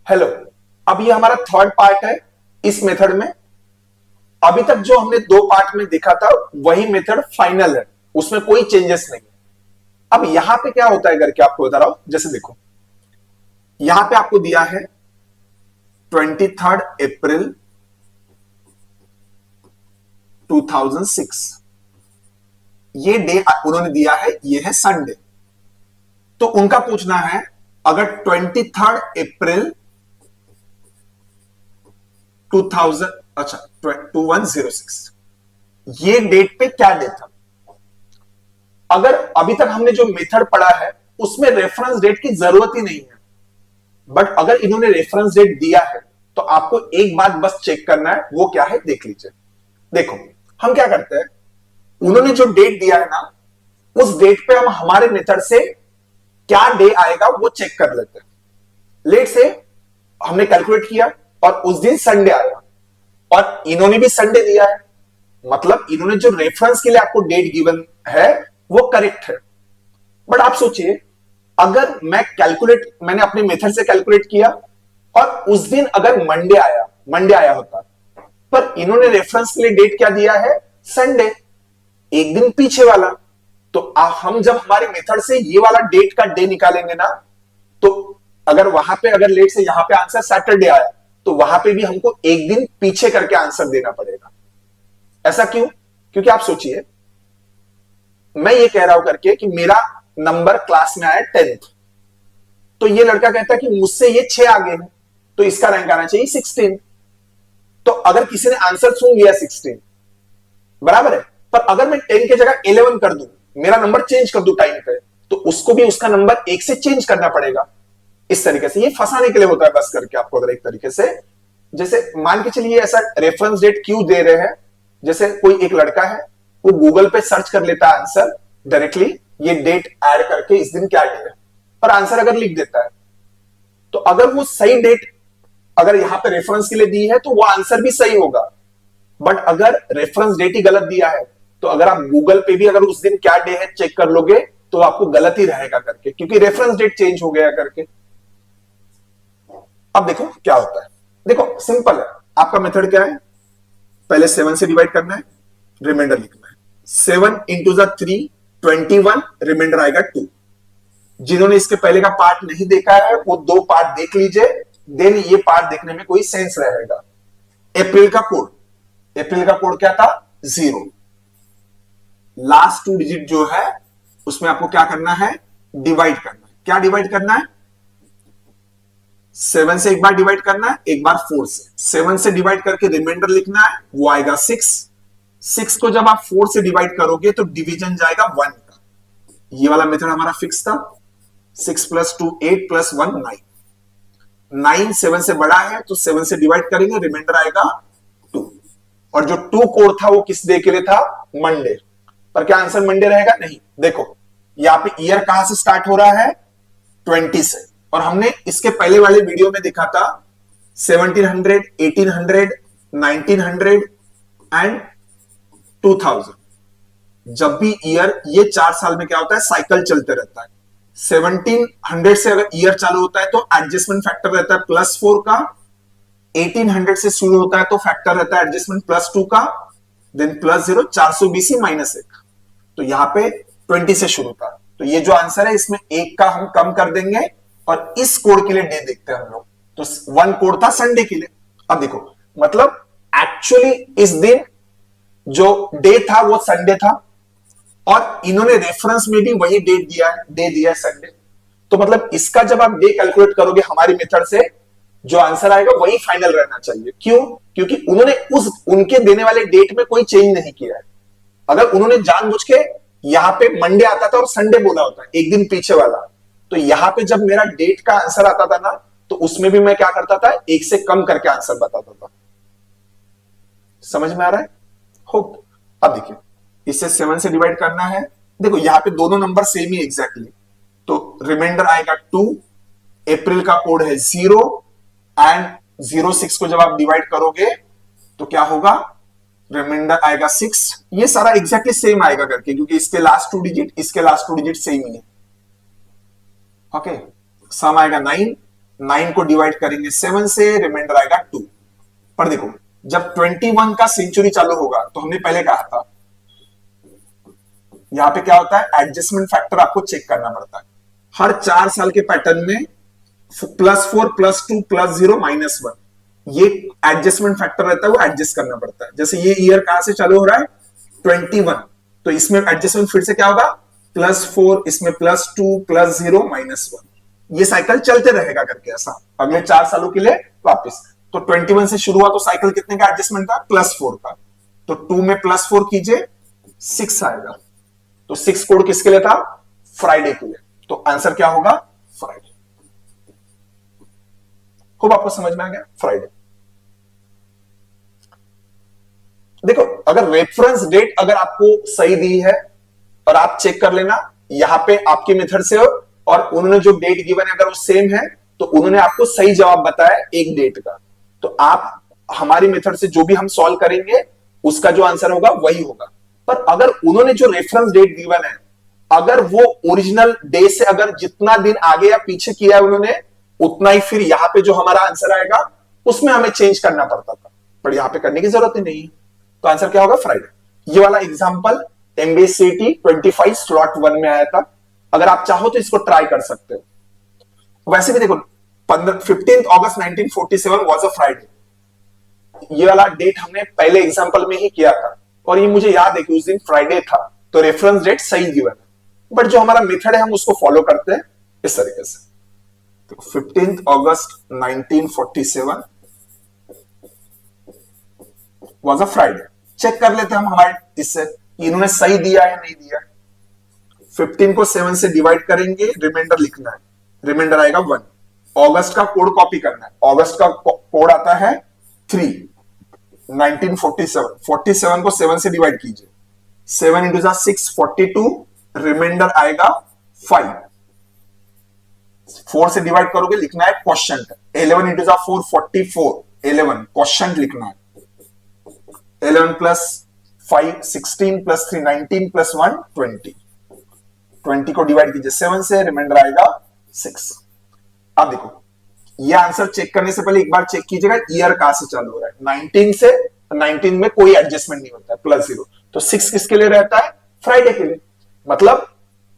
Hello. अब ये हमारा थर्ड पार्ट है इस मेथड में। अभी तक जो हमने दो पार्ट में देखा था वही मेथड फाइनल है, उसमें कोई चेंजेस नहीं है। अब यहां पे क्या होता है करके आपको बता रहा हूं। जैसे देखो, यहां पे आपको दिया है 23 अप्रैल 2006। ये डे उन्होंने दिया है, ये है संडे। तो उनका पूछना है, अगर 23 अप्रैल 2000, अच्छा 2106, ये डेट पे क्या डे था। अगर अभी तक हमने जो मेथड पढ़ा है उसमें रेफरेंस डेट की जरूरत ही नहीं है, बट अगर इन्होंने रेफरेंस डेट दिया है तो आपको एक बात बस चेक करना है, वो क्या है देख लीजिए। देखो, हम क्या करते हैं, उन्होंने जो डेट दिया है ना, उस डेट पे हम हमारे मेथड से क्या डे आएगा वो चेक कर लेते हैं। लेट से हमने कैलकुलेट किया और उस दिन संडे आया, और इन्होंने भी संडे दिया है, मतलब इन्होंने जो रेफरेंस के लिए आपको डेट गिवन है वो करेक्ट है। बट आप सोचिए, अगर मैंने अपने मेथड से कैलकुलेट किया और उस दिन अगर मंडे आया होता, पर इन्होंने रेफरेंस के लिए डेट क्या दिया है, संडे, एक दिन पीछे वाला। तो हम जब हमारे मेथड से ये वाला डेट का डे निकालेंगे ना, तो अगर वहां पे अगर लेट से यहां पे आंसर सैटरडे आया, तो वहां पे भी हमको एक दिन पीछे करके आंसर देना पड़ेगा। ऐसा क्यों? क्योंकि आप सोचिए, मैं ये कह रहा हूं करके कि मेरा नंबर क्लास में आया 10th, तो ये लड़का कहता है कि मुझसे ये 6 आगे है, तो इसका रैंक आना चाहिए 16। तो अगर किसी ने आंसर सुन लिया 16, बराबर है, पर अगर मैं 10 की जगह 11 कर दूं, मेरा नंबर चेंज कर दूं टाइम पे, तो उसको भी उसका नंबर 1 से चेंज करना पड़ेगा। इस तरीके से ये फंसाने के लिए होता है बस करके आपको, अगर एक तरीके से जैसे मान के चलिए ऐसा रेफरेंस डेट क्यों दे रहे हैं। जैसे कोई एक लड़का है, वो गूगल पे सर्च कर लेता है आंसर डायरेक्टली, ये डेट ऐड करके इस दिन क्या डे है, पर आंसर अगर लिख देता है, तो अगर वो सही डेट अगर यहां पे रेफरेंस के लिए दी है तो वो आंसर भी सही होगा। बट अगर रेफरेंस डेट ही गलत दिया है, तो अगर आप गूगल पे भी अगर उस दिन क्या डे है चेक कर लोगे, तो आपको गलत ही रहेगा करके, क्योंकि रेफरेंस डेट चेंज हो गया करके। अब देखो क्या होता है। देखो सिंपल है, आपका मेथड क्या है, पहले 7 से डिवाइड करना है, रिमाइंडर लिखना है। 7 इंटू द 3 21, रिमाइंडर आएगा 2। जिन्होंने इसके पहले का पार्ट नहीं देखा है वो दो पार्ट देख लीजिए, देन ये पार्ट देखने में कोई सेंस रहेगा। अप्रैल का कोड क्या था, 0। लास्ट 2 डिजिट जो है उसमें आपको क्या करना है, डिवाइड करना है। क्या डिवाइड करना है, 7 से एक बार डिवाइड करना है, एक बार 4 से। 7 से डिवाइड करके रिमाइंडर लिखना है, वो आएगा 6। 6 को जब आप 4 से डिवाइड करोगे तो डिवीजन जाएगा 1 का। ये वाला मेथड हमारा फिक्स था। 6 प्लस 2 8 प्लस 1 9। 9 7 से बड़ा है तो 7 से डिवाइड करेंगे, रिमाइंडर आएगा 2। और जो 2 कोड था वो किस डे के लिए था, मंडे। पर क्या आंसर मंडे रहेगा, नहीं। देखो यहां पे ईयर कहां से स्टार्ट हो रहा है, 20 से, और हमने इसके पहले वाले वीडियो में देखा था 1700 1800 1900 एंड 2000। जब भी ईयर, ये 4 साल में क्या होता है, साइकिल चलते रहता है। 1700 से अगर ईयर चालू होता है तो एडजस्टमेंट फैक्टर रहता है +4 का। 1800 से शुरू होता है तो फैक्टर रहता है एडजस्टमेंट +2 का, देन +0, 420 -1। तो यहां पे 20 से शुरू था, तो ये जो आंसर है इसमें 1 का हम कम कर देंगे, और इस कोड के लिए डे देखते हैं हम लोग। तो 1 कोड था संडे के लिए। अब देखो, मतलब एक्चुअली इस दिन जो डे था वो संडे था, और इन्होंने रेफरेंस में भी वही डेट दिया है, डे दिया है संडे। तो मतलब इसका जब आप डे कैलकुलेट करोगे हमारी मेथड से, जो आंसर आएगा वही फाइनल रहना चाहिए। क्यों? क्योंकि उन्होंने उनके देने वाले डेट में कोई चेंज नहीं किया है। अगर उन्होंने जानबूझ के यहां पे मंडे आता था और संडे बोला होता, एक दिन पीछे वाला, तो यहां पे जब मेरा डेट का आंसर आता था ना, तो उसमें भी मैं क्या करता था, 1 से कम करके आंसर बताता था। समझ में आ रहा है? होप। अब देखिए, इससे 7 से डिवाइड करना है। देखो यहां पे दोनों नंबर सेम ही एग्जैक्टली, तो रिमाइंडर आएगा 2। अप्रैल का कोड है 0 एंड 06 को जब आप डिवाइड करोगे तो क्या होगा, रिमाइंडर आएगा 6। ये सारा एग्जैक्टली सेम आएगा करके, क्योंकि इसके लास्ट 2 डिजिट, इसके लास्ट 2 डिजिट सेम ही है। ओके, सम आएगा 9, 9 को डिवाइड करेंगे 7 से, रिमाइंडर आएगा 2। पर देखो जब 21 का सेंचुरी चालू होगा तो हमने पहले कहा था यहां पे क्या होता है, एडजस्टमेंट फैक्टर आपको चेक करना पड़ता है हर 4 साल के पैटर्न में। +4 +2 +0 -1 ये एडजस्टमेंट फैक्टर रहता है, वो एडजस्ट करना पड़ता है। जैसे ये ईयर कहां से चालू हो रहा है 21, तो इसमें एडजस्टमेंट फिर से क्या होगा +4, इसमें +2 +0 -1, ये साइकिल चलते रहेगा करके ऐसा अगले 4 सालों के लिए वापस। तो 21 से शुरू हुआ तो साइकिल कितने का एडजस्टमेंट था +4 का, तो 2 में +4 कीजिए 6 आएगा। तो 6 कोड किसके लिए था, फ्राइडे के लिए, तो आंसर क्या होगा फ्राइडे। खूब आपको समझ में आ गया, फ्राइडे। देखो अगर रेफरेंस डेट अगर आपको सही दी है और आप चेक कर लेना यहां पे आपके मेथड से और उन्होंने जो डेट गिवन है अगर वो सेम है तो उन्होंने आपको सही जवाब बताया एक डेट का, तो आप हमारी मेथड से जो भी हम सॉल्व करेंगे उसका जो आंसर होगा वही होगा। पर अगर उन्होंने जो रेफरेंस डेट गिवन है अगर वो ओरिजिनल डे से अगर जितना दिन आगे या पीछे किया है उन्होंने उतना ही फिर यहां पे जो हमारा आंसर आएगा उसमें हमें चेंज करना पड़ता था, पर यहां पे करने की जरूरत ही नहीं है, तो आंसर क्या होगा फ्राइडे। ये वाला एग्जांपल एमबीएसीटी 25 स्लॉट 1 में आया था, अगर आप चाहो तो इसको ट्राई कर सकते हो। वैसे भी देखो 15 अगस्त 1947 वाज अ फ्राइडे, ये वाला डेट हमने पहले एग्जांपल में ही किया था और ये मुझे याद है कि उस दिन फ्राइडे था, तो रेफरेंस डेट सही गिवन है, बट जो हमारा मेथड है हम उसको फॉलो करते हैं इस तरीके से। तो 15 अगस्त 1947 वाज अ फ्राइडे, चेक कर लेते हैं हम हमारे इससे इन्होंने सही दिया या नहीं दिया। 15 को 7 से डिवाइड करेंगे, रिमाइंडर लिखना है, रिमाइंडर आएगा 1। अगस्त का कोड कॉपी करना है, अगस्त का कोड आता है 3। 1947 47 को 7 से डिवाइड कीजिए, 7 इंटू 6 42, रिमाइंडर आएगा 5। 4 से डिवाइड करोगे लिखना है क्वोशंट, 11 इंटू 4 44, 11 क्वोशंट लिखना है। 11 प्लस 5 16 प्लस 3 19 प्लस 1 20, 20 को डिवाइड कीजिए 7 से, रिमाइंडर आएगा 6। अब देखो ये आंसर चेक करने से पहले एक बार चेक कीजिएगा ईयर कहां से चालू हो रहा है। 19 से 19 में कोई एडजस्टमेंट नहीं होता है, +0, तो 6 किसके लिए रहता है फ्राइडे के लिए। मतलब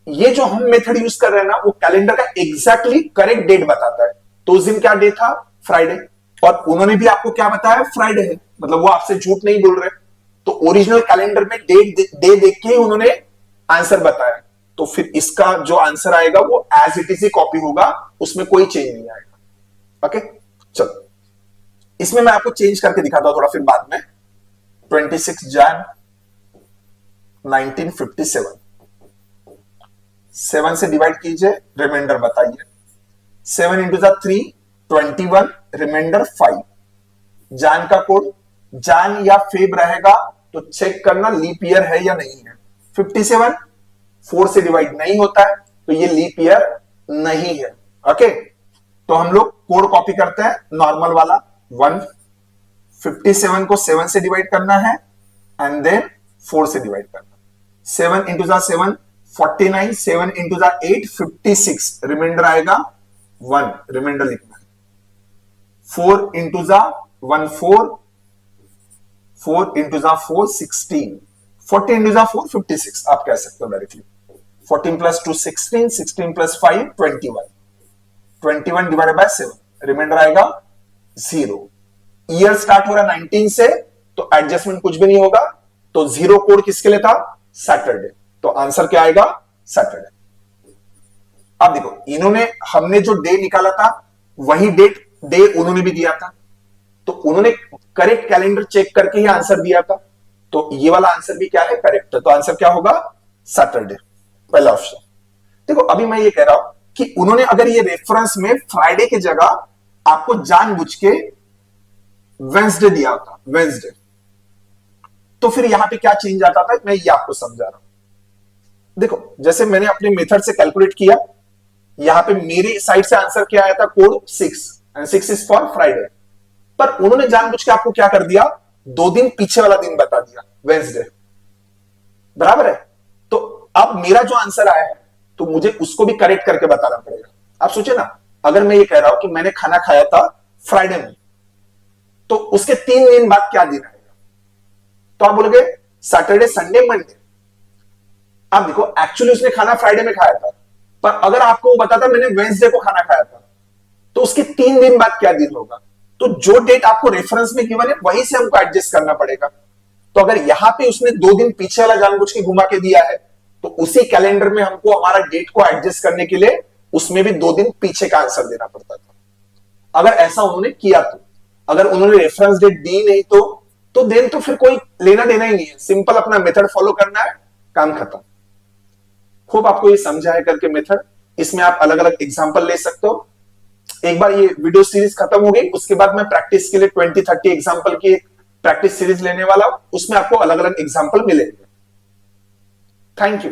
ये जो हम मेथड यूज कर रहे हैं ना वो कैलेंडर का एग्जैक्टली करेक्ट डेट बताता है, तो उस दिन क्या डे था फ्राइडे, और उन्होंने भी आपको क्या बताया फ्राइडे है, मतलब वो आपसे झूठ नहीं बोल रहे, तो ओरिजिनल कैलेंडर में डे देख के ही उन्होंने आंसर बताया, तो फिर इसका जो आंसर आएगा वो एज इट इज ही कॉपी होगा, उसमें कोई चेंज नहीं आएगा। ओके चलो इसमें मैं आपको चेंज करके दिखाता हूं थोड़ा फिर बाद में। 26 जैन 1957, 7 से डिवाइड कीजिए, रिमाइंडर बताइए। 7 इंटू 3 21, रिमाइंडर 5। जान का कोड, जान या फेब रहेगा तो चेक करना लीप ईयर है या नहीं है। 57 4 से डिवाइड नहीं होता है तो ये लीप ईयर नहीं है। ओके तो हम लोग कोड कॉपी करते हैं नॉर्मल वाला 1। 57 को 7 से डिवाइड करना है एंड देन 4 से डिवाइड करना। 7 इंटू 7 49, 7 इंटू 8 56, रिमाइंडर आएगा 1, रिमाइंडर लिखना है। 4 इंटू 1 4, 4 इंटू 4 16, 40 इंटू 4 56 आप कह सकते हो directly. 14 plus 2 16, 16 plus 5 21, 21 divided by 7, remainder आएगा 0। ईयर स्टार्ट हो रहा है 19 से, तो एडजस्टमेंट कुछ भी नहीं होगा, तो 0 कोड किसके लिए था सैटरडे, तो आंसर क्या आएगा सैटरडे। अब देखो इन्होंने हमने जो डे निकाला था वही डे उन्होंने भी दिया था, तो उन्होंने करेक्ट कैलेंडर चेक करके ही आंसर दिया था, तो ये वाला आंसर भी क्या है करेक्ट है, तो आंसर क्या होगा सैटरडे, पहला ऑप्शन। देखो अभी मैं ये कह रहा हूं कि उन्होंने अगर ये रेफरेंस में फ्राइडे की जगह आपको जानबूझ के वेंसडे दिया होता, वेंसडे, तो फिर यहां पे क्या चेंज आता था मैं ये आपको समझा रहा हूं। देखो जैसे मैंने अपने मेथड से कैलकुलेट किया, यहां पे मेरी साइड से आंसर क्या आया था code 6 and 6 is for Friday, पर उन्होंने जानबूझ के आपको क्या कर दिया 2 दिन पीछे वाला दिन बता दिया वेंसडे, बराबर है। तो अब मेरा जो आंसर आया है तो मुझे उसको भी करेक्ट करके बताना पड़ेगा। आप सोचे ना अगर मैं ये कह रहा हूं कि मैंने खाना खाया था फ्राइडे में, तो उसके 3 दिन बाद क्या दिन आएगा? तो आप बोलोगे सैटरडे, संडे, मंडे। आप देखो एक्चुअली उसने खाना फ्राइडे में खाया था, पर अगर आपको बताता मैंने वेंसडे को खाना खाया था, तो उसके 3 दिन बाद क्या दिन होगा? तो जो डेट आपको रेफरेंस में गिवन है वहीं से हमको एडजस्ट करना पड़ेगा। तो अगर यहां पे उसने 2 दिन पीछे वाला जानबूझ के घुमा के दिया है, तो उसी कैलेंडर में हमको हमारा डेट को एडजस्ट करने के लिए उसमें भी 2 दिन पीछे का आंसर देना पड़ता था। अगर ऐसा उन्होंने किया तो, अगर उन्होंने रेफरेंस डेट दी नहीं तो देन तो फिर कोई लेना देना ही नहीं है, सिंपल अपना मेथड फॉलो करना है, काम खत्म। खूब आपको ये समझा है करके मेथड, इसमें आप अलग अलग एग्जाम्पल ले सकते हो। एक बार ये वीडियो सीरीज खत्म हो गई, उसके बाद मैं प्रैक्टिस के लिए 20-30 एग्जाम्पल की प्रैक्टिस सीरीज लेने वाला हूं, उसमें आपको अलग अलग एग्जाम्पल मिलेंगे। Thank you.